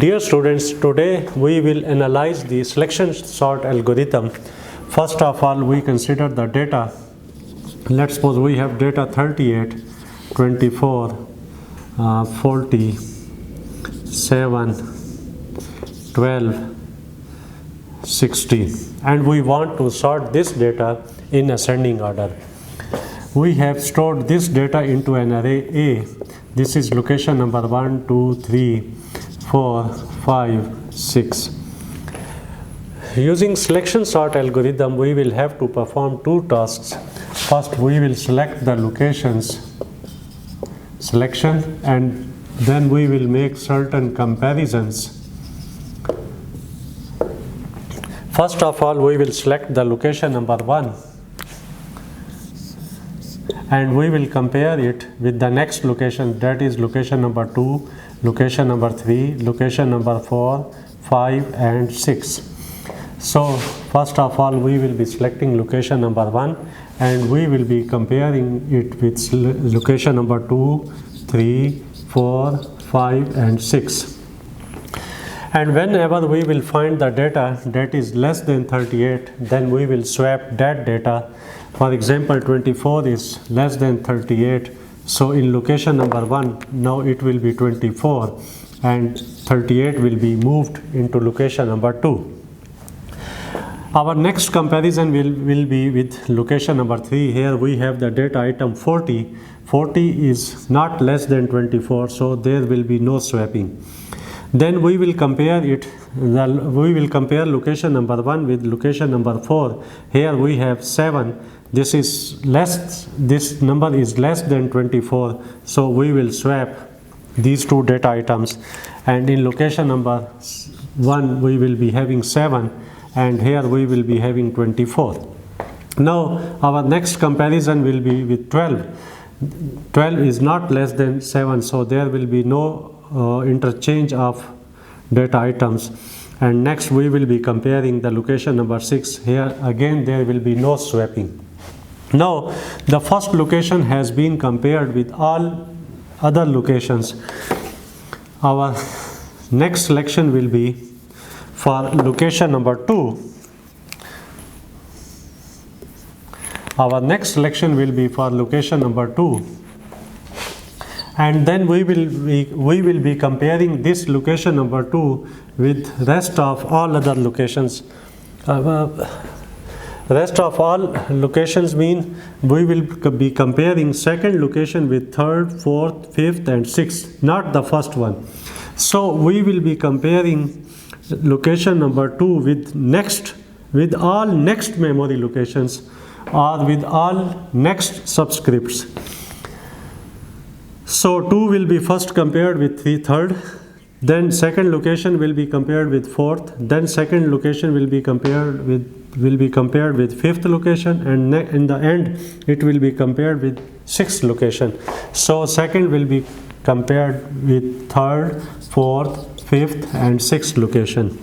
Dear students, today we will analyze the selection sort algorithm. First of all, we consider the data. Let's suppose we have data 38, 24, 40, 7, 12, 16, and we want to sort this data in ascending order. We have stored this data into an array A. This is location number 1, 2, 3, 4, 5, 6. Using selection sort algorithm, we will have to perform two tasks. First, we will select the locations, selection, and then we will make certain comparisons. First of all, we will select the location number 1 and we will compare it with the next location, that is location number 2, location number 3, location number 4, 5 and 6. So first of all, we will be selecting location number 1 and we will be comparing it with location number 2, 3, 4, 5 and 6. And whenever we will find the data that is less than 38, then we will swap that data. For example, 24 is less than 38, so in location number 1, now it will be 24 and 38 will be moved into location number 2. Our next comparison will be with location number 3. Here we have the data item 40. 40 is not less than 24, so there will be no swapping. Then we will compare location number 1 with location number 4. Here we have 7. This number is less than 24, so we will swap these two data items, and in location number 1 we will be having 7 and here we will be having 24. Now our next comparison will be with 12. 12 is not less than 7, so there will be no interchange of data items. And next we will be comparing the location number 6. Here again there will be no swapping. Now the first location has been compared with all other locations. Our next selection will be for location number 2. Our next selection will be for location number 2. And then we will be comparing this location number 2 with rest of all other locations. Rest of all locations mean we will be comparing second location with third, fourth, fifth and sixth, not the first one. So we will be comparing location number 2 with all next memory locations or with all next subscripts. So 2 will be first compared with third, then second location will be compared with fourth, then second location will be compared with fifth location, and in the end it will be compared with sixth location. So second will be compared with third, fourth, fifth and sixth location.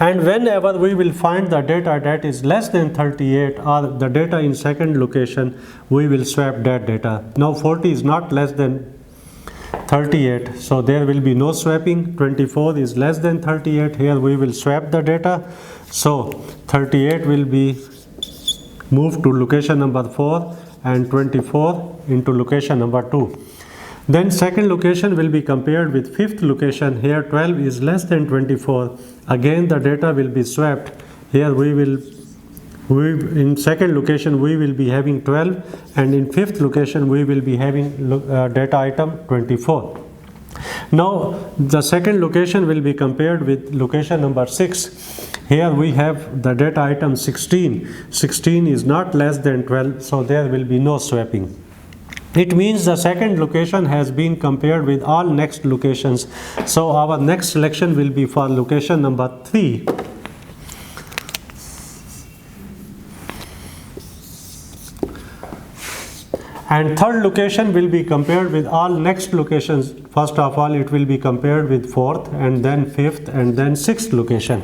And whenever we will find the data that is less than 38 or the data in second location, we will swap that data. Now 40 is not less than 38, so there will be no swapping. 24 is less than 38, here we will swap the data. So 38 will be moved to location number 4 and 24 into location number 2. Then second location will be compared with fifth location. Here 12 is less than 24. Again the data will be swapped. Here in second location we will be having 12 and in fifth location we will be having data item 24. Now the second location will be compared with location number 6. Here we have the data item 16. 16 is not less than 12, so there will be no swapping. It means the second location has been compared with all next locations. So our next selection will be for location number 3. And third location will be compared with all next locations. First of all, it will be compared with fourth and then fifth and then sixth location.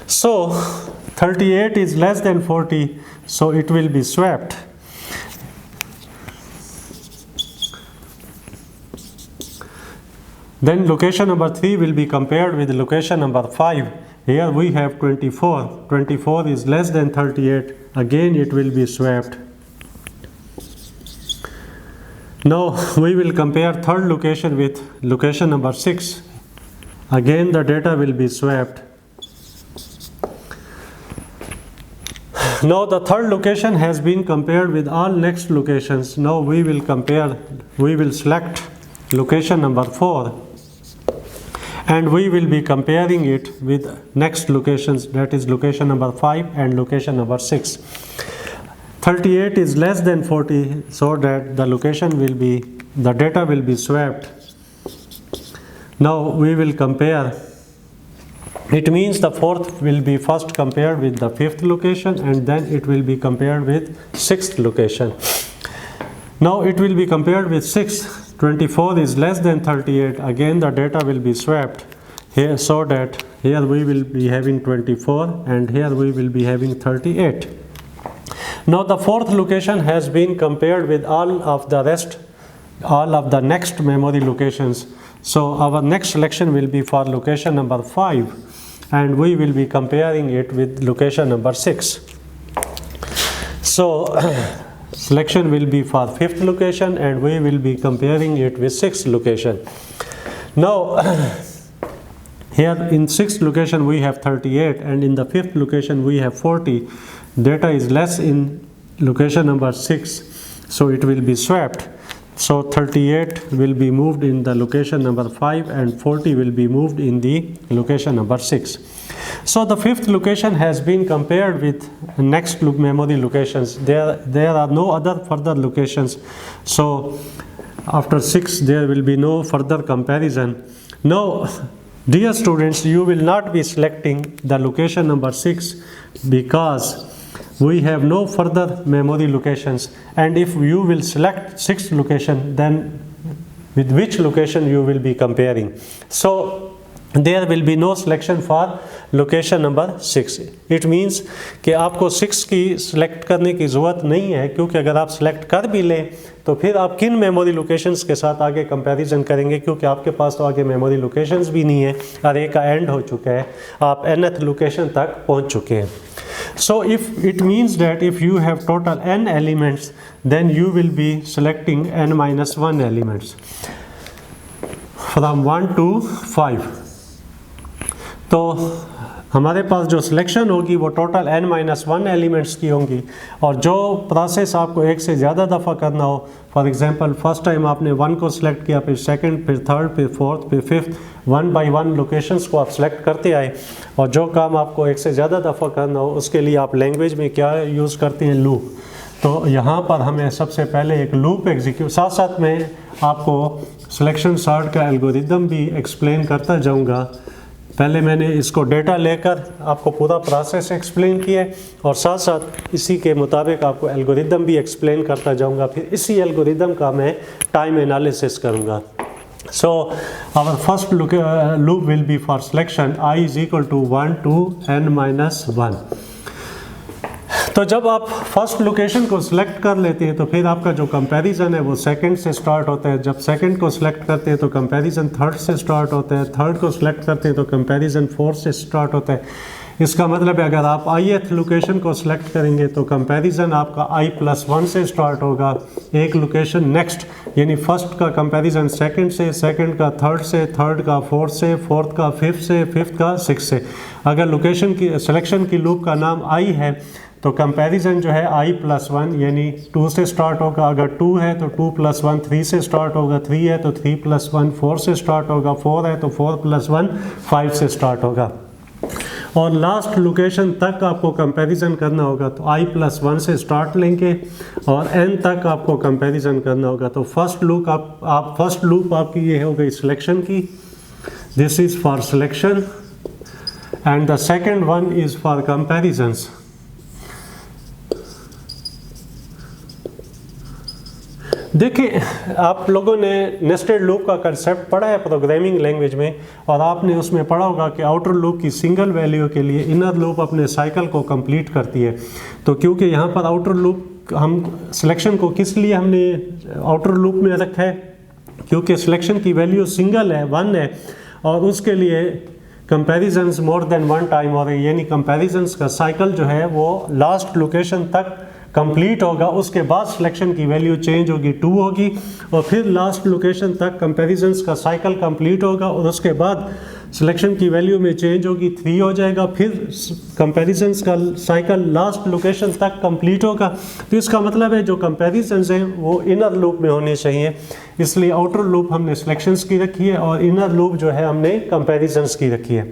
So 38 is less than 40, so it will be swapped. Then location number 3 will be compared with location number 5. Here we have 24. 24 is less than 38. Again it will be swapped. Now we will compare third location with location number 6. Again the data will be swapped. Now the third location has been compared with all next locations. Now we will select location number 4 and we will be comparing it with next locations, that is location number 5 and location number 6. 38 is less than 40, so that the data will be swapped. Now we will compare. It means the fourth will be first compared with the fifth location and then it will be compared with sixth location. Now it will be compared with 6. 24 is less than 38. Again the data will be swapped here, so that here we will be having 24 and here we will be having 38. Now the fourth location has been compared with all of the next memory locations. So our next selection will be for location number 5 and we will be comparing it with location number 6. So selection will be for fifth location and we will be comparing it with sixth location. Now here in sixth location we have 38 and in the fifth location we have 40. Data is less in location number 6, so it will be swapped. So 38 will be moved in the location number 5 and 40 will be moved in the location number 6. So the fifth location has been compared with next memory locations. There are no other further locations. So after 6 there will be no further comparison. Now dear students, you will not be selecting the location number 6 because we have no further memory locations, and if you will select sixth location, then with which location you will be comparing. So there will be no selection for location number 6. It means कि आपको 6 की select करने की ज़रूरत नहीं है, क्योंकि अगर आप select कर भी लें तो फिर आप किन मेमोरी लोकेशंस के साथ आगे कंपैरिजन करेंगे, क्योंकि आपके पास तो आगे मेमोरी लोकेशंस भी नहीं है, अरे का एंड हो चुका है, आप nth लोकेशन तक पहुंच चुके हैं. So if it means that if you have total n elements, then you will be selecting n minus 1 elements from 1 to 5. तो हमारे पास जो सिलेक्शन होगी वो टोटल n माइनस 1 एलिमेंट्स की होंगी, और जो प्रोसेस आपको एक से ज़्यादा दफ़ा करना हो, फॉर एग्जांपल फर्स्ट टाइम आपने 1 को सिलेक्ट किया, फिर सेकंड, फिर थर्ड, फिर फोर्थ, फिर फिफ्थ, 1 बाय 1 लोकेशंस को आप सिलेक्ट करते आए, और जो काम आपको एक से ज़्यादा दफ़ा करना हो उसके लिए आप लैंग्वेज में क्या यूज़ करते हैं, लूप. तो यहाँ पर हमें सबसे पहले एक लूप एग्जीक्यूट, साथ साथ में आपको सिलेक्शन सॉर्ट का एल्गोरिदम भी एक्सप्लेन करता जाऊँगा. पहले मैंने इसको डेटा लेकर आपको पूरा प्रोसेस एक्सप्लेन किया और साथ साथ इसी के मुताबिक आपको एल्गोरिदम भी एक्सप्लेन करता जाऊंगा, फिर इसी एल्गोरिदम का मैं टाइम एनालिसिस करूंगा. So our first loop will be for selection I is equal to 1 to n minus 1. तो जब आप फर्स्ट लोकेशन को सिलेक्ट कर लेते हैं तो फिर आपका जो कंपैरिजन है वो सेकंड से स्टार्ट होता है. जब सेकंड को सिलेक्ट करते हैं तो कंपैरिजन थर्ड से स्टार्ट होता है. थर्ड को सिलेक्ट करते हैं तो कंपैरिजन फोर्थ से स्टार्ट होता है. इसका मतलब है अगर आप ith लोकेशन को सिलेक्ट करेंगे तो कंपैरिजन आपका i+1 से स्टार्ट होगा. एक लोकेशन नेक्स्ट, यानी फर्स्ट का कंपैरिजन सेकंड से, सेकंड का थर्ड से, थर्ड का फोर्थ से, फोर्थ का फिफ्थ से, फिफ्थ का सिक्स से. अगर लोकेशन की सिलेक्शन की लूप का नाम i है तो कंपैरिजन जो है i+1 यानी 2 से स्टार्ट होगा. अगर 2 है तो 2+1 3 से स्टार्ट होगा. 3 है तो 3+1 4 से स्टार्ट होगा. 4 है तो 4+1 5 से स्टार्ट होगा. और लास्ट लोकेशन तक आपको कंपैरिजन करना होगा तो i+1 से स्टार्ट लेंगे और n तक आपको कंपैरिजन करना होगा. तो फर्स्ट लूप आपकी ये हो गई सिलेक्शन की. This is for selection and the second one is for comparisons. देखिए, आप लोगों ने नेस्टेड लूप का कंसेप्ट पढ़ा है प्रोग्रामिंग लैंग्वेज में, और आपने उसमें पढ़ा होगा कि आउटर लूप की सिंगल वैल्यू के लिए इनर लूप अपने साइकिल को कंप्लीट करती है. तो क्योंकि यहाँ पर आउटर लूप हम सिलेक्शन को किस लिए हमने आउटर लूप में रखा है, क्योंकि सिलेक्शन की वैल्यू सिंगल है, 1 है, और उसके लिए कंपैरिजन्स मोर देन 1 टाइम हो रही है, यानी कंपैरिजन्स का साइकिल जो है वो लास्ट लोकेशन तक कंप्लीट होगा, उसके बाद सिलेक्शन की वैल्यू चेंज होगी 2 होगी, और फिर लास्ट लोकेशन तक कंपैरिजन्स का साइकिल कंप्लीट होगा, और उसके बाद सिलेक्शन की वैल्यू में चेंज होगी 3 हो जाएगा, फिर कंपैरिजन्स का साइकिल लास्ट लोकेशन तक कंप्लीट होगा। तो इसका मतलब है जो कंपैरिजन्स हैं वो इनर लूप में होने चाहिए, इसलिए आउटर लूप हमने सिलेक्शंस की रखी है और इनर लूप जो है हमने कंपैरिजन्स की रखी है।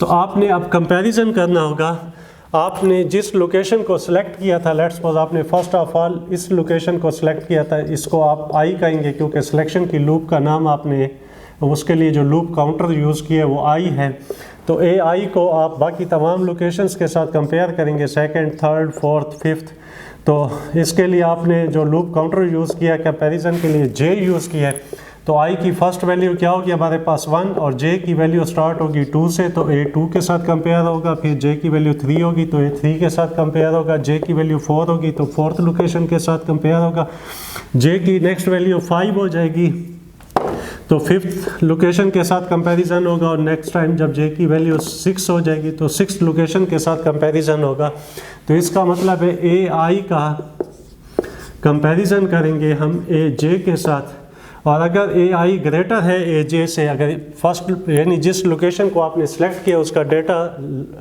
तो आपने अब कंपैरिजन करना होगा, आपने जिस लोकेशन को सिलेक्ट किया था, लेट्स सपोज आपने फर्स्ट ऑफ ऑल इस लोकेशन को सिलेक्ट किया था, इसको आप आई कहेंगे क्योंकि सिलेक्शन की लूप का नाम आपने उसके लिए जो लूप काउंटर यूज़ किया वो आई है। तो ए आई को आप बाकी तमाम लोकेशंस के साथ कंपेयर करेंगे, सेकंड, थर्ड, फोर्थ, फिफ्थ। तो इसके लिए आपने जो लूप काउंटर यूज़ किया कंपैरिजन के लिए जे यूज़ किया है। तो आई की फर्स्ट वैल्यू क्या होगी हमारे पास 1, और जे की वैल्यू स्टार्ट होगी 2 से, तो ए 2 के साथ कंपेयर होगा, फिर जे की वैल्यू 3 होगी तो ए 3 के साथ कंपेयर होगा, जे की वैल्यू 4 होगी तो फोर्थ लोकेशन के साथ कंपेयर होगा, जे की नेक्स्ट वैल्यू 5 हो जाएगी तो फिफ्थ लोकेशन के साथ कंपैरिजन होगा, और नेक्स्ट टाइम जब जे की वैल्यू 6 हो जाएगी तो सिक्स लोकेशन के साथ कंपैरिजन होगा। तो इसका मतलब है ए आई का कंपैरिजन करेंगे हम ए जे के साथ, और अगर ए आई ग्रेटर है ए जे से, अगर फर्स्ट यानी जिस लोकेशन को आपने सेलेक्ट किया उसका डेटा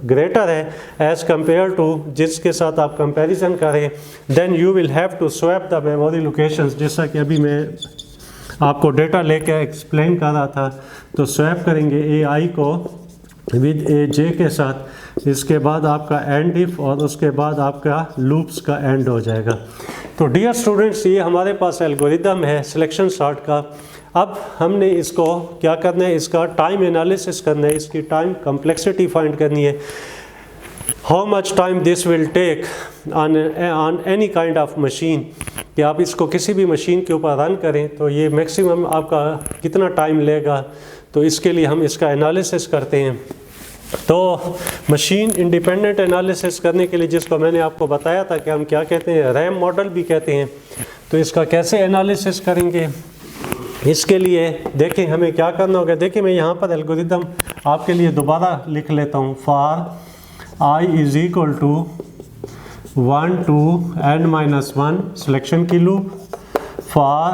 ग्रेटर है एज़ कम्पेयर टू जिसके साथ आप कंपैरिजन करें, then you will have to swap the memory locations, जैसा कि अभी मैं आपको डेटा लेके एक्सप्लेन कर रहा था। तो स्वैप करेंगे ए आई को विद ए जे के साथ, इसके बाद आपका एंड इफ, और उसके बाद आपका लूप्स का एंड हो जाएगा। तो डियर स्टूडेंट्स, ये हमारे पास एल्गोरिदम है सिलेक्शन सॉर्ट का। अब हमने इसको क्या करना है, इसका टाइम एनालिसिस करना है, इसकी टाइम कम्प्लेक्सिटी फाइंड करनी है, how much time this will take on any kind of machine, कि आप इसको किसी भी मशीन के ऊपर रन करें तो ये मैक्सिमम आपका कितना टाइम लेगा। तो इसके लिए हम इसका एनालिसिस करते हैं। तो मशीन इंडिपेंडेंट एनालिसिस करने के लिए, जिसको मैंने आपको बताया था कि हम क्या कहते हैं, रैम मॉडल भी कहते हैं, तो इसका कैसे एनालिसिस करेंगे, इसके लिए देखें हमें क्या करना होगा। देखिए मैं यहाँ पर एल्गोरिदम आपके लिए दोबारा लिख लेता हूँ। For i is equal to 1 to n-1 selection की loop, for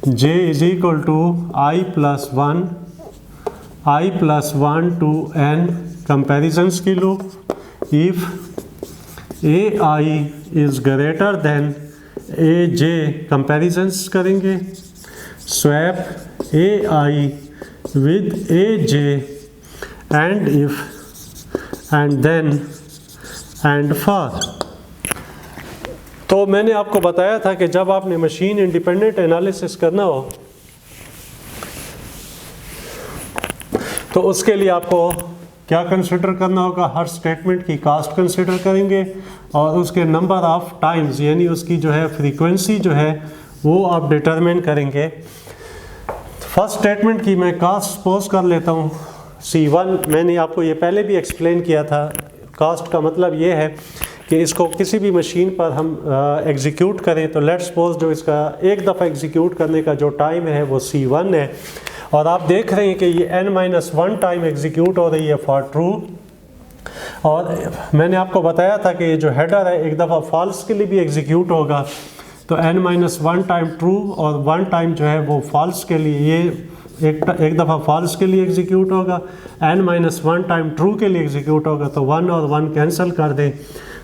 j is equal to i plus 1 to n comparisons की loop, if ai is greater than aj comparisons करेंगे, swap ai with aj end if and then end for. तो मैंने आपको बताया था कि जब आपने मशीन इंडिपेंडेंट एनालिसिस करना हो तो उसके लिए आपको क्या कंसिडर करना होगा, हर स्टेटमेंट की कास्ट कंसिडर करेंगे और उसके नंबर ऑफ टाइम्स यानी उसकी जो है फ्रीक्वेंसी जो है वो आप डिटरमिन करेंगे। फर्स्ट स्टेटमेंट की मैं कास्ट सपोज कर लेता हूँ C1, मैंने आपको ये पहले भी एक्सप्लेन किया था। कास्ट का मतलब ये है कि इसको किसी भी मशीन पर हम एग्जीक्यूट करें तो लेट्स सपोज जो इसका एक दफ़ा एग्जीक्यूट करने का जो टाइम है वो C1 है, और आप देख रहे हैं कि ये n-1 टाइम एग्जीक्यूट हो रही है फॉर ट्रू। और मैंने आपको बताया था कि ये जो हेडर है एक दफ़ा फॉल्स के लिए भी एग्जीक्यूट होगा, तो n-1 टाइम ट्रू और 1 टाइम जो है वो फॉल्स के लिए, ये एक दफ़ा फॉल्स के लिए एग्जीक्यूट होगा, n-1 टाइम ट्रू के लिए एग्जीक्यूट होगा, तो 1 और 1 कैंसिल कर दें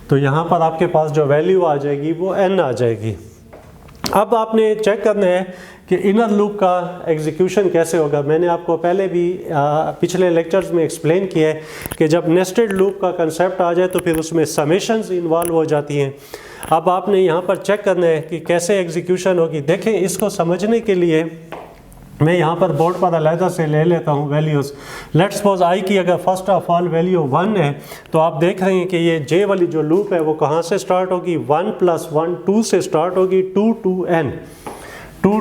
तो यहाँ पर आपके पास जो वैल्यू आ जाएगी वो n आ जाएगी। अब आपने चेक करना है कि इनर लूप का एग्जीक्यूशन कैसे होगा। मैंने आपको पहले भी पिछले लेक्चर्स में एक्सप्लेन किया है कि जब नेस्टेड लूप का कंसेप्ट आ जाए तो फिर उसमें समेशंस इन्वॉल्व हो जाती हैं। अब आपने यहाँ पर चेक करना है कि कैसे एग्जीक्यूशन होगी। देखें, इसको समझने के लिए मैं यहाँ पर बोर्ड पर अलहदा से ले लेता हूँ वैल्यूज़। लेट्स सपोज आई की अगर फर्स्ट ऑफ ऑल वैल्यू 1 है तो आप देख रहे हैं कि ये जे वाली जो लूप है वो कहाँ से स्टार्ट होगी, 1 + 1 2 से स्टार्ट होगी, 2 to n तो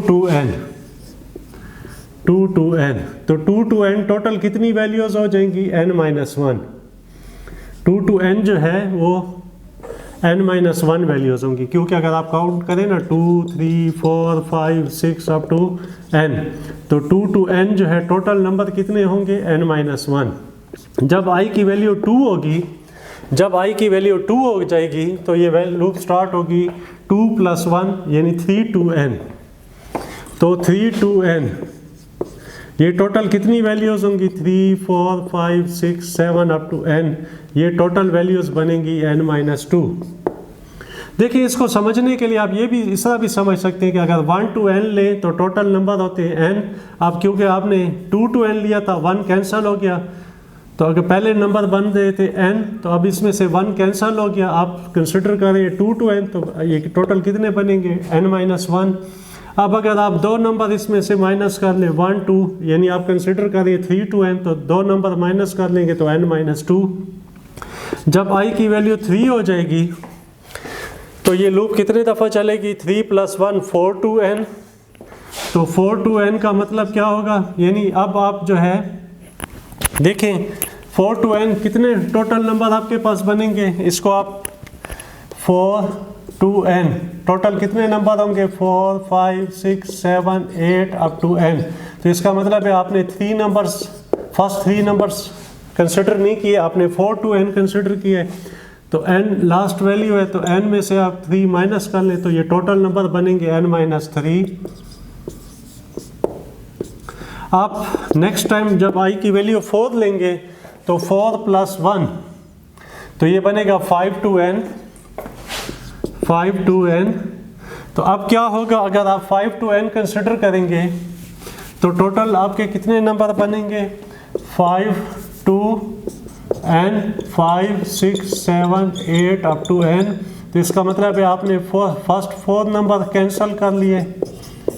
2 to n टोटल कितनी वैल्यूज़ हो जाएंगी, n-1। 2 to n जो है वो n-1 वैल्यूज़ होंगी, क्योंकि अगर आप काउंट करें ना 2, 3, 4, 5, 6 अप टू n, तो 2 to n जो है टोटल नंबर कितने होंगे n-1। जब i की वैल्यू 2 होगी, जब i की वैल्यू 2 हो जाएगी तो ये लूप स्टार्ट होगी 2 + 1 यानी 3 to n, तो 3 to n ये टोटल कितनी वैल्यूज़ होंगी 3, 4, 5, 6, 7 अप टू n, ये टोटल वैल्यूज़ बनेंगी n-2। देखिए इसको समझने के लिए आप ये भी इस तरह भी समझ सकते हैं कि अगर 1 to n लें तो टोटल नंबर होते हैं n। अब क्योंकि आपने 2 to n लिया था 1 कैंसिल हो गया, तो अगर पहले नंबर बन रहे थे n, तो अब इसमें से 1 कैंसिल हो गया, आप कंसिडर करें 2 to n, तो ये टोटल कितने बनेंगे n-1। अब अगर आप दो नंबर इसमें से माइनस कर लें 1, 2 यानी आप कंसिडर करें 3 to n, तो दो नंबर माइनस कर लेंगे तो n-2। जब i की वैल्यू 3 हो जाएगी तो ये लूप कितने दफ़ा चलेगी 3 + 1 4 to n, तो 4 to n का मतलब क्या होगा, यानी अब आप जो है देखें 4 to n कितने टोटल नंबर आपके पास बनेंगे, इसको आप 4 to n टोटल कितने नंबर होंगे 4, 5, 6, 7, 8 अप टू n। तो इसका मतलब है आपने फर्स्ट थ्री नंबर्स कंसिडर नहीं किए, आपने 4 to n कंसिडर किए, तो n लास्ट वैल्यू है, तो n में से आप 3 माइनस कर लें तो ये टोटल नंबर बनेंगे n-3। आप नेक्स्ट टाइम जब i की वैल्यू 4 लेंगे तो 4 + 1 तो ये बनेगा 5 to n, 5 to n। तो अब क्या होगा, अगर आप 5 to n कंसिडर करेंगे तो टोटल आपके कितने नंबर बनेंगे 5 to n, 5, 6, 7, 8 up to n। तो इसका मतलब है आपने फर्स्ट 4 नंबर कैंसिल कर लिए,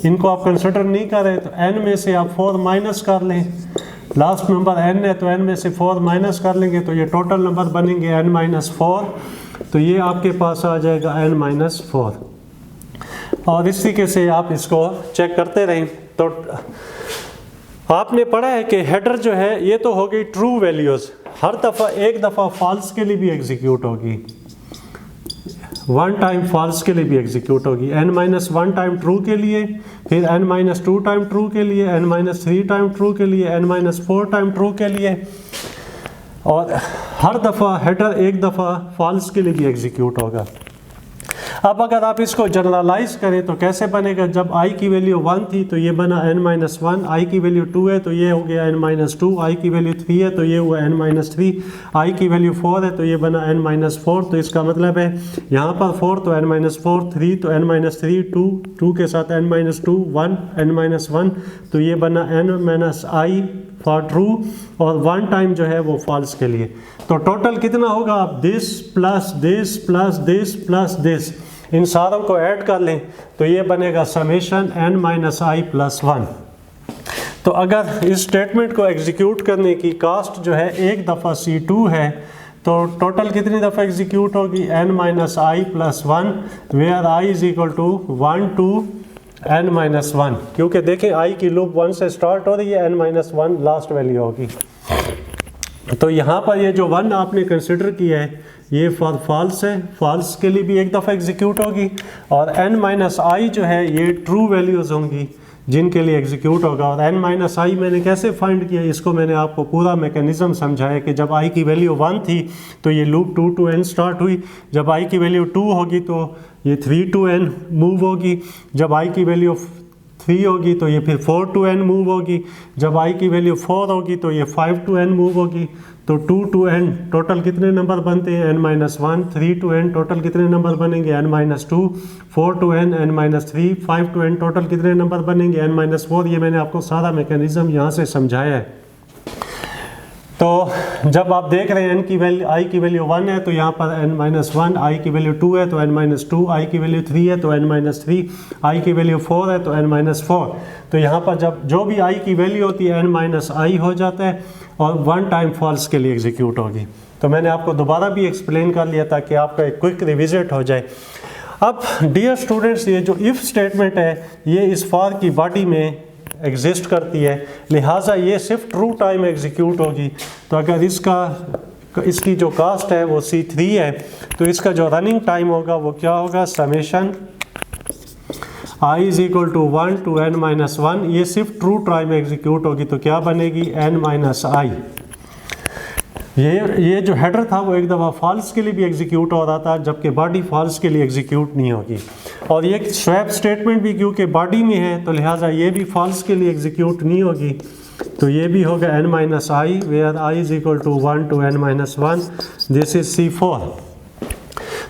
इनको आप कंसिडर नहीं कर रहे, तो n में से आप 4 माइनस कर लें, लास्ट नंबर n है तो n में से 4 माइनस कर लेंगे तो ये टोटल नंबर बनेंगे n-4। तो ये आपके पास आ जाएगा n-4, और इस तरीके से आप इसको चेक करते रहें। तो आपने पढ़ा है कि हेडर जो है ये तो हो गई ट्रू वैल्यूज़, हर दफ़ा एक दफ़ा फॉल्स के लिए भी एग्जीक्यूट होगी, 1 टाइम फॉल्स के लिए भी एग्जीक्यूट होगी, n-1 टाइम ट्रू के लिए, फिर n-2 टाइम ट्रू के लिए, n-3 टाइम ट्रू के लिए, n-4 टाइम ट्रू के लिए, और हर दफ़ा हेडर एक दफ़ा फॉल्स के लिए भी एग्जीक्यूट होगा। अब अगर आप इसको जनरलाइज करें तो कैसे बनेगा, जब i की वैल्यू 1 थी तो ये बना n-1, i की वैल्यू 2 है तो ये हो गया n-2, i की वैल्यू 3 है तो ये हुआ n-3, i की वैल्यू 4 है तो ये बना n-4। तो इसका मतलब है यहाँ पर 4 तो n-4, 3 तो n-3, 2 के साथ n-2, 1 n-1, तो ये बना n-i फॉर ट्रू, और 1 टाइम जो है वो फॉल्स के लिए। तो टोटल कितना होगा, आप this plus this plus this plus this in सारों को ऐड कर लें तो ये बनेगा समेशन n-i + 1। तो अगर इस स्टेटमेंट को एग्जीक्यूट करने की कास्ट जो है एक दफ़ा C2 है तो टोटल कितनी दफ़ा एग्जीक्यूट होगी n-i + 1, where i = 1 to n-1, क्योंकि देखें i की लूप 1 से स्टार्ट हो रही है, n-1 लास्ट वैल्यू होगी। तो यहाँ पर ये जो 1 आपने कंसिडर किया है ये फॉर फॉल्स है, फॉल्स के लिए भी एक दफ़ा एग्जीक्यूट होगी, और n-i जो है ये ट्रू वैल्यूज़ होंगी जिनके लिए एग्जीक्यूट होगा। और n-i मैंने कैसे फाइंड किया, इसको मैंने आपको पूरा मैकेनिज़्म समझाया कि जब i की वैल्यू 1 थी तो ये लूप 2 to n स्टार्ट हुई, जब i की वैल्यू 2 होगी तो ये 3 to n मूव होगी, जब i की वैल्यू 3 होगी तो ये फिर 4 to n मूव होगी, जब i की वैल्यू 4 होगी तो ये 5 to n मूव होगी। तो 2 to n टोटल कितने नंबर बनते हैं n-1, 3 to n टोटल कितने नंबर बनेंगे n-2, 4 to n n-3, 5 to n total कितने नंबर बनेंगे n-4। ये मैंने आपको सारा मैकेनिज़्म यहाँ से समझाया है। तो जब आप देख रहे हैं i की वैल्यू 1 है तो यहाँ पर n-1, i की वैल्यू 2 है तो n-2, i की वैल्यू 3 है तो n-3, i की वैल्यू 4 है तो n-4। तो यहाँ पर जब जो भी i की वैल्यू होती है n-i हो जाता है और 1 टाइम फॉल्स के लिए एग्जीक्यूट होगी। तो मैंने आपको दोबारा भी एक्सप्लेन कर लिया ताकि आपका एक क्विक रिविजिट हो जाए। अब डियर स्टूडेंट्स, ये जो इफ़ स्टेटमेंट है ये इस फॉर की बॉडी में एग्जिस्ट करती है, लिहाजा ये सिर्फ ट्रू टाइम एग्जीक्यूट होगी। तो अगर इसका इसकी जो कास्ट है वो C3 है, तो इसका जो रनिंग टाइम होगा वो क्या होगा, summation I is equal to 1 to n-1, ये सिर्फ ट्रू टाइम एग्जीक्यूट होगी तो क्या बनेगी n-i। ये जो हेडर था वो एक दफ़ा फॉल्स के लिए भी एग्जीक्यूट हो रहा था, जबकि बॉडी फॉल्स के लिए एग्जीक्यूट नहीं होगी। और ये स्वैप स्टेटमेंट भी क्योंकि बॉडी में है तो लिहाजा ये भी फॉल्स के लिए एग्जीक्यूट नहीं होगी, तो ये भी होगा n-i, where I is equal to 1 to n-1, this is C4।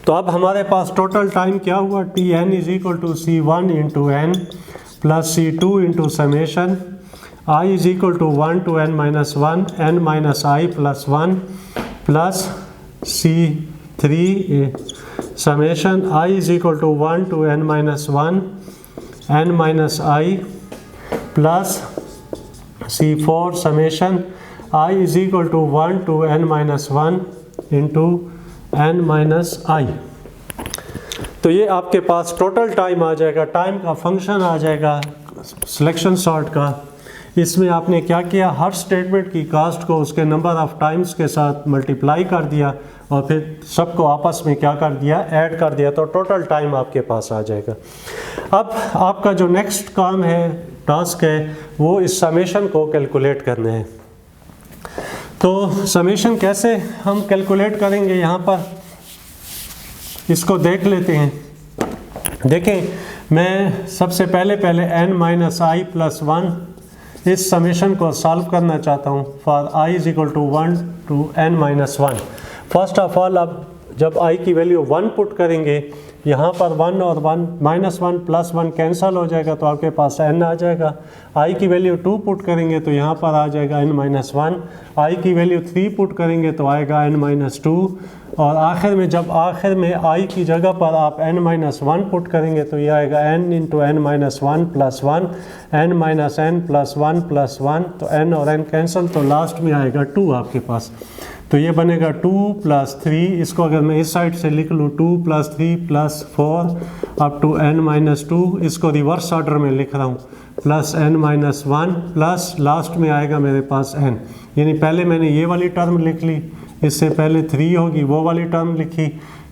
तो अब हमारे पास टोटल टाइम क्या हुआ, Tn is equal to C1 into n plus C2 into summation I is equal to 1 to n-1, n-i plus 1 plus C3 summation I is equal to 1 to n-1, n-i plus C4 summation I is equal to 1 to n-1 into n-i। तो ये आपके पास total time आ जाएगा, time का function आ जाएगा selection sort का। इसमें आपने क्या किया, हर स्टेटमेंट की कास्ट को उसके नंबर ऑफ टाइम्स के साथ मल्टीप्लाई कर दिया और फिर सबको आपस में क्या कर दिया, ऐड कर दिया, तो टोटल टाइम आपके पास आ जाएगा। अब आपका जो नेक्स्ट काम है, टास्क है, वो इस समेशन को कैलकुलेट करना है। तो समेशन कैसे हम कैलकुलेट करेंगे, यहाँ पर इसको देख लेते हैं। देखें, मैं सबसे पहले n-i प्लस 1 इस समेशन को सॉल्व करना चाहता हूँ for I is equal to 1 to n-1। First of all अब जब I की वैल्यू 1 पुट करेंगे, यहाँ पर 1 और 1 -1 प्लस 1 कैंसिल हो जाएगा तो आपके पास n आ जाएगा। I की वैल्यू 2 पुट करेंगे तो यहाँ पर आ जाएगा n-1। I की वैल्यू 3 पुट करेंगे तो आएगा n-2। और आखिर में जब आखिर में I की जगह पर आप n-1 पुट करेंगे तो ये आएगा n into n-1 plus 1, n-n plus 1 plus 1, तो n और n कैंसिल, तो लास्ट में आएगा 2 आपके पास। तो ये बनेगा 2 प्लस 3, इसको अगर मैं इस साइड से लिख लूँ 2 plus 3 plus 4 up to n-2, इसको रिवर्स ऑर्डर में लिख रहा हूँ, प्लस n-1 प्लस लास्ट में आएगा मेरे पास n। यानी पहले मैंने ये वाली टर्म लिख ली, इससे पहले 3 होगी वो वाली टर्म लिखी,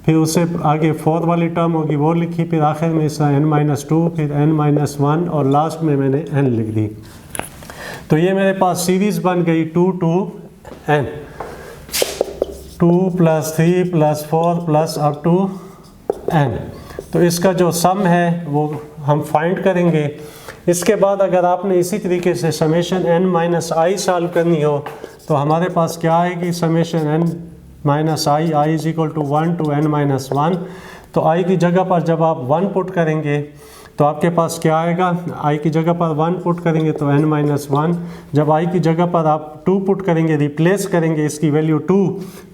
फिर उससे आगे 4 वाली टर्म होगी वो लिखी, फिर आखिर में इसका n-2, फिर n-1 और लास्ट में मैंने n लिख दी। तो ये मेरे पास सीरीज़ बन गई 2 to n, 2 plus 3 plus 4 plus up to n। तो इसका जो सम है वो हम फाइंड करेंगे। इसके बाद अगर आपने इसी तरीके से समेशन n-i सॉल्व करनी हो तो हमारे पास क्या आएगी, summation n-i, I is equal to 1 to n-1। तो I की जगह पर जब आप 1 पुट करेंगे तो आपके पास क्या आएगा, I की जगह पर 1 पुट करेंगे तो n-1, जब I की जगह पर आप 2 पुट करेंगे, रिप्लेस करेंगे इसकी वैल्यू 2,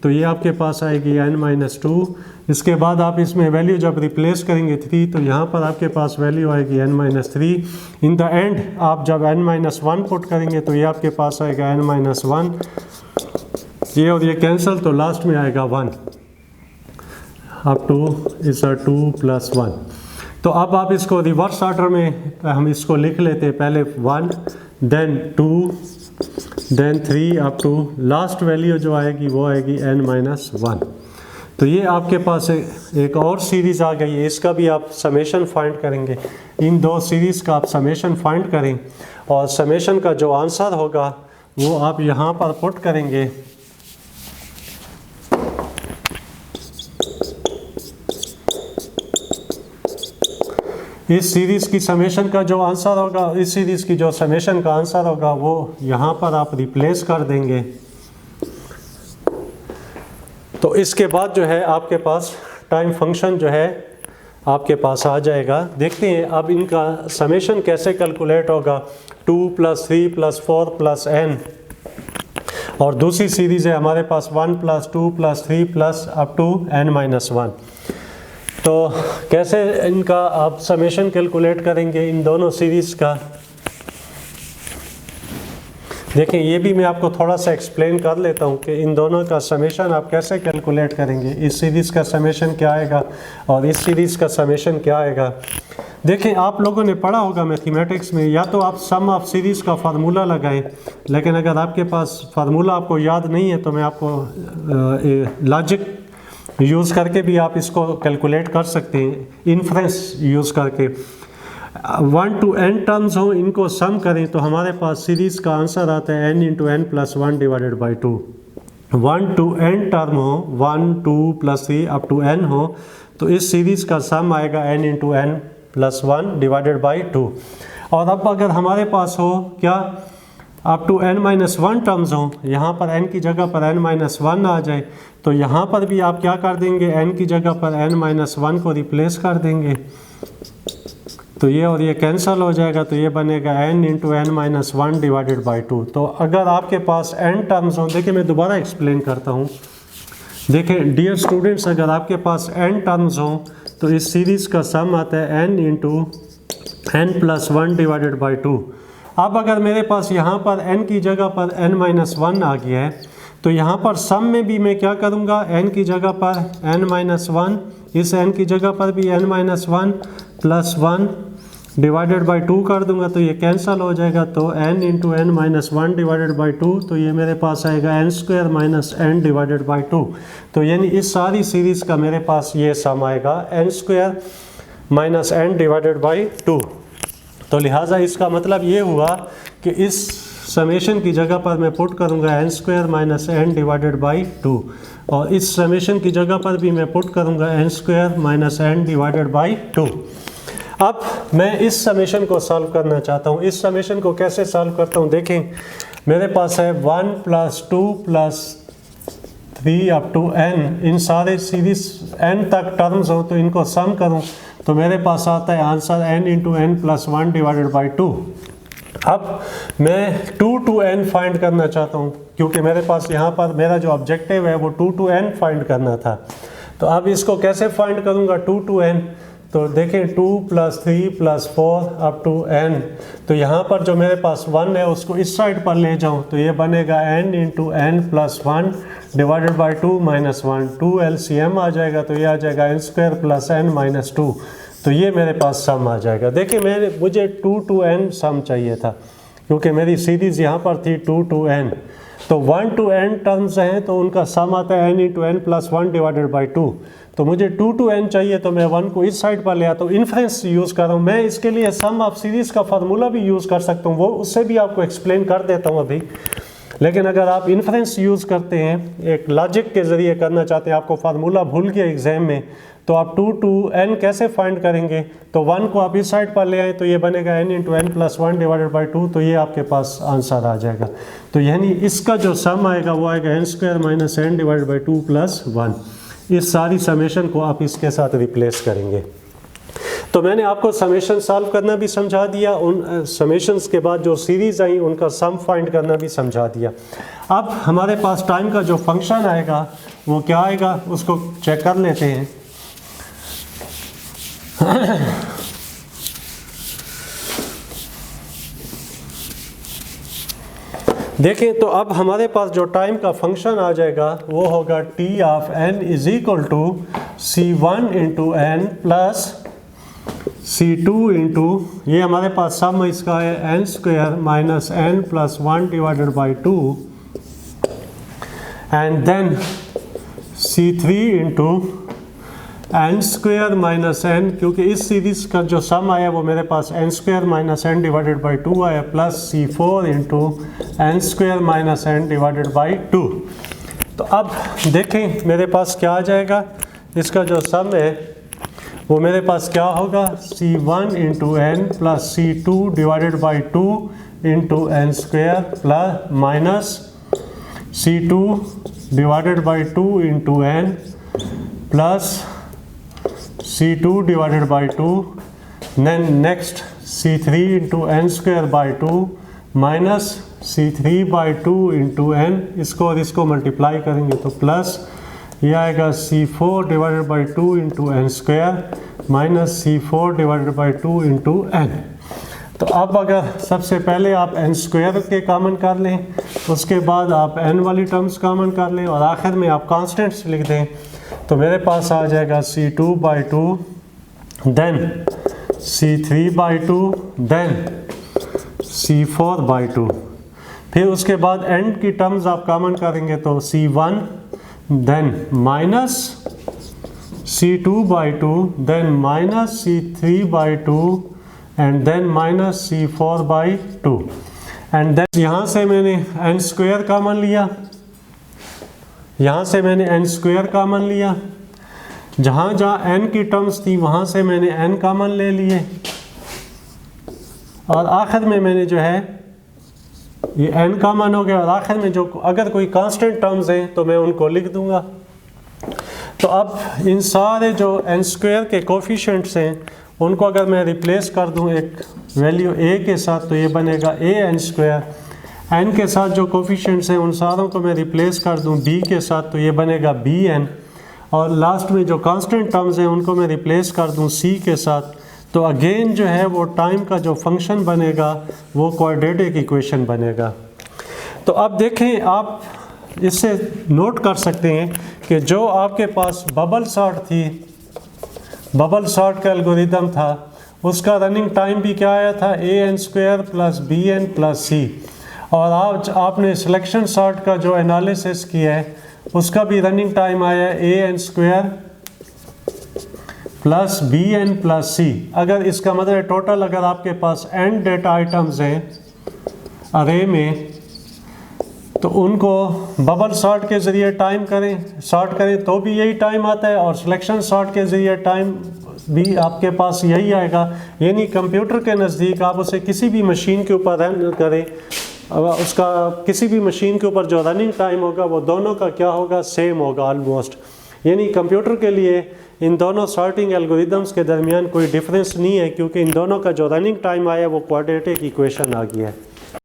तो ये आपके पास आएगी n-2। इसके बाद आप इसमें वैल्यू जब रिप्लेस करेंगे 3, तो यहाँ पर आपके पास वैल्यू आएगी n-3। इन द एंड आप जब n-1 पुट करेंगे तो ये आपके पास आएगा n-1, ये और ये कैंसिल, तो लास्ट में आएगा 1 अप टू इस 2 प्लस 1। तो अब आप इसको रिवर्स ऑर्डर में हम इसको लिख लेते हैं, पहले 1 then 2 then 3 up to last value जो आएगी वो आएगी n-1। तो ये आपके पास एक और सीरीज़ आ गई है, इसका भी आप समेशन फाइंड करेंगे। इन दो सीरीज़ का आप समेशन फाइंड करें और समेशन का जो आंसर होगा वो आप यहाँ पर पुट करेंगे। इस सीरीज़ की समेशन का जो आंसर होगा, इस सीरीज़ की जो समेशन का आंसर होगा वो यहाँ पर आप रिप्लेस कर देंगे। तो इसके बाद जो है आपके पास टाइम फंक्शन जो है आपके पास आ जाएगा। देखते हैं अब इनका समेशन कैसे कैलकुलेट होगा। 2 प्लस 3 प्लस 4 प्लस n, और दूसरी सीरीज़ है हमारे पास 1 plus 2 plus 3 plus up to n-1। तो कैसे इनका आप समेशन कैलकुलेट करेंगे इन दोनों सीरीज़ का, देखें ये भी मैं आपको थोड़ा सा एक्सप्लेन कर लेता हूँ कि इन दोनों का समेशन आप कैसे कैलकुलेट करेंगे। इस सीरीज़ का समेशन क्या आएगा और इस सीरीज़ का समेशन क्या आएगा। देखिए आप लोगों ने पढ़ा होगा मैथमेटिक्स में, या तो आप सम ऑफ सीरीज़ का फार्मूला लगाएं, लेकिन अगर आपके पास फार्मूला आपको याद नहीं है तो मैं आपको लॉजिक यूज़ करके भी आप इसको कैलकुलेट कर सकते हैं, इन्फ्रेंस यूज़ करके। 1 to n टर्म्स हो, इनको सम करें तो हमारे पास सीरीज़ का आंसर आता है n into n plus 1 divided by 2। 1 to n term हो, 1 2 प्लस 3 अप टू n हो, तो इस सीरीज़ का सम आएगा n into n plus 1 divided by 2। और अब अगर हमारे पास हो क्या, up to n minus 1 terms हो, यहाँ पर n की जगह पर n माइनस 1 आ जाए, तो यहाँ पर भी आप क्या कर देंगे, n की जगह पर n माइनस 1 को रिप्लेस कर देंगे, तो ये और ये कैंसिल हो जाएगा, तो ये बनेगा n into n minus 1 divided by 2। तो अगर आपके पास n टर्म्स हो, देखिए मैं दोबारा एक्सप्लेन करता हूँ। देखिए डियर स्टूडेंट्स, अगर आपके पास n टर्म्स हो तो इस सीरीज़ का सम आता है n into n plus 1 divided by 2। अब अगर मेरे पास यहाँ पर n की जगह पर n माइनस 1 आ गया है, तो यहाँ पर सम में भी मैं क्या करूँगा, n की जगह पर n माइनस 1, इस n की जगह पर भी n minus 1 plus 1 divided by 2 कर दूंगा, तो ये कैंसिल हो जाएगा, तो n into n minus 1 divided by 2, तो ये मेरे पास आएगा n square minus n divided by 2। तो यानी इस सारी सीरीज़ का मेरे पास ये सम आएगा n square minus n divided by 2। तो लिहाजा इसका मतलब ये हुआ कि इस समेशन की जगह पर मैं पुट करूँगा n square minus n divided by 2, और इस समेशन की जगह पर भी मैं पुट करूँगा n square minus n divided by 2। अब मैं इस समेशन को सॉल्व करना चाहता हूँ। इस समेशन को कैसे सॉल्व करता हूँ, देखें मेरे पास है 1 plus 2 plus 3 up to n, इन सारे सीरीज n तक टर्म्स हो तो इनको सम करूँ तो मेरे पास आता है answer n into n plus 1 divided by 2। अब मैं 2 to n फाइंड करना चाहता हूँ, क्योंकि मेरे पास यहाँ पर मेरा जो ऑब्जेक्टिव है वो 2 to n फाइंड करना था। तो अब इसको कैसे फाइंड करूँगा 2 to n, तो देखें 2 plus 3 plus 4 up to n, तो यहाँ पर जो मेरे पास 1 है उसको इस साइड पर ले जाऊँ तो ये बनेगा n into n plus 1 divided by 2 minus 1, 2 LCM आ जाएगा, तो ये आ जाएगा n square plus n minus 2, तो ये मेरे पास सम आ जाएगा। देखिए मुझे 2 to n सम चाहिए था, क्योंकि मेरी सीरीज़ यहाँ पर थी 2 to n, तो 1 to n टर्म्स हैं तो उनका सम आता है n into n plus 1 divided by 2। तो मुझे 2 to n चाहिए, तो मैं 1 को इस साइड पर ले आता हूँ, इन्फ्रेंस यूज़ कर रहा हूँ। मैं इसके लिए सम ऑफ सीरीज़ का फार्मूला भी यूज़ कर सकता हूँ, वो उससे भी आपको एक्सप्लेन कर देता हूँ अभी। लेकिन अगर आप इन्फ्रेंस यूज़ करते हैं, एक लॉजिक के ज़रिए करना चाहते हैं, आपको फार्मूला भूल गया एग्ज़ाम में, तो आप 2 to n कैसे फाइंड करेंगे, तो 1 को आप इस साइड पर ले आए तो ये बनेगा n into n plus 1 divided by 2, तो ये आपके पास आंसर आ जाएगा। तो यानी इसका जो सम आएगा वो आएगा n square minus n divided by 2 plus 1। इस सारी समेशन को आप इसके साथ रिप्लेस करेंगे। तो मैंने आपको समेशन सॉल्व करना भी समझा दिया, उन समेशंस के बाद जो सीरीज़ आई उनका सम फाइंड करना भी समझा दिया। अब हमारे पास टाइम का जो फंक्शन आएगा वो क्या आएगा, उसको चेक कर लेते हैं। देखें तो अब हमारे पास जो टाइम का फंक्शन आ जाएगा वो होगा t of n is equal to c1 into n plus c2 into, ये हमारे पास सम इसका है n square minus n plus 1 divided by 2, and then c3 into n square minus n, क्योंकि इस सीरीज़ का जो सम आया वो मेरे पास n square minus n divided by 2 आया, plus c4 into n square minus n divided by 2। तो अब देखें मेरे पास क्या आ जाएगा, इसका जो सम है वो मेरे पास क्या होगा, c1 into n plus c2 divided by 2 into n square plus minus c2 divided by 2 into n plus c2 divided by 2, then next c3 into n square by 2 minus c3 by 2 into n, इसको और इसको multiply करेंगे तो plus ये आएगा c4 divided by 2 into n square minus c4 divided by 2 into n. तो अब अगर सबसे पहले आप एन स्क्वायर के कॉमन कर लें, उसके बाद आप एन वाली टर्म्स कॉमन कर लें और आखिर में आप कांस्टेंट्स लिख दें, तो मेरे पास आ जाएगा c2 by 2 then C3/2 then C4/2। फिर उसके बाद एंड की टर्म्स आप कॉमन करेंगे तो C1 then minus C2/2 then minus C3/2 and then minus C4/2 and then यहाँ से मैंने n स्क्वायर कॉमन लिया, यहाँ से मैंने n स्क्वायर कॉमन लिया, जहाँ जहाँ n की टर्म्स थी वहाँ से मैंने n कॉमन ले लिए और आखिर में मैंने जो है ये n कॉमन हो गया और आखिर में जो अगर कोई कांस्टेंट टर्म्स हैं तो मैं उनको लिख दूंगा। तो अब इन सारे जो n स्क्वायर के कोफिशिएंट्स हैं उनको अगर मैं रिप्लेस कर दूं एक वैल्यू a के साथ तो ये बनेगा an स्क्वायर। n के साथ जो कोफिशिएंट्स हैं उन सारों को मैं रिप्लेस कर दूं b के साथ तो ये बनेगा bn और लास्ट में जो कांस्टेंट टर्म्स हैं उनको मैं रिप्लेस कर दूं c के साथ तो अगेन जो है वो टाइम का जो फंक्शन बनेगा वो क्वाड्रेटिक इक्वेशन बनेगा। तो अब देखें आप इससे नोट कर सकते हैं कि जो आपके पास बबल सॉर्ट थी, बबल सॉर्ट का एल्गोरिदम था, उसका रनिंग टाइम भी क्या आया था an square plus bn plus c और आज आपने सिलेक्शन सॉर्ट का जो एनालिसिस किया है उसका भी रनिंग टाइम आया an square plus bn plus c। अगर इसका मतलब टोटल अगर आपके पास n डेटा आइटम्स हैं अरे में तो उनको बबल सॉर्ट के ज़रिए टाइम करें, सॉर्ट करें तो भी यही टाइम आता है और सिलेक्शन सॉर्ट के ज़रिए टाइम भी आपके पास यही आएगा। यानी कंप्यूटर के नज़दीक आप उसे किसी भी मशीन के ऊपर रन करें, उसका किसी भी मशीन के ऊपर जो रनिंग टाइम होगा वो दोनों का क्या होगा, सेम होगा ऑलमोस्ट। यानी कंप्यूटर के लिए इन दोनों सॉर्टिंग एल्गोरिदम्स के दरमियान कोई डिफरेंस नहीं है क्योंकि इन दोनों का जो रनिंग टाइम आया वो क्वाड्रेटिक इक्वेशन आ गया है।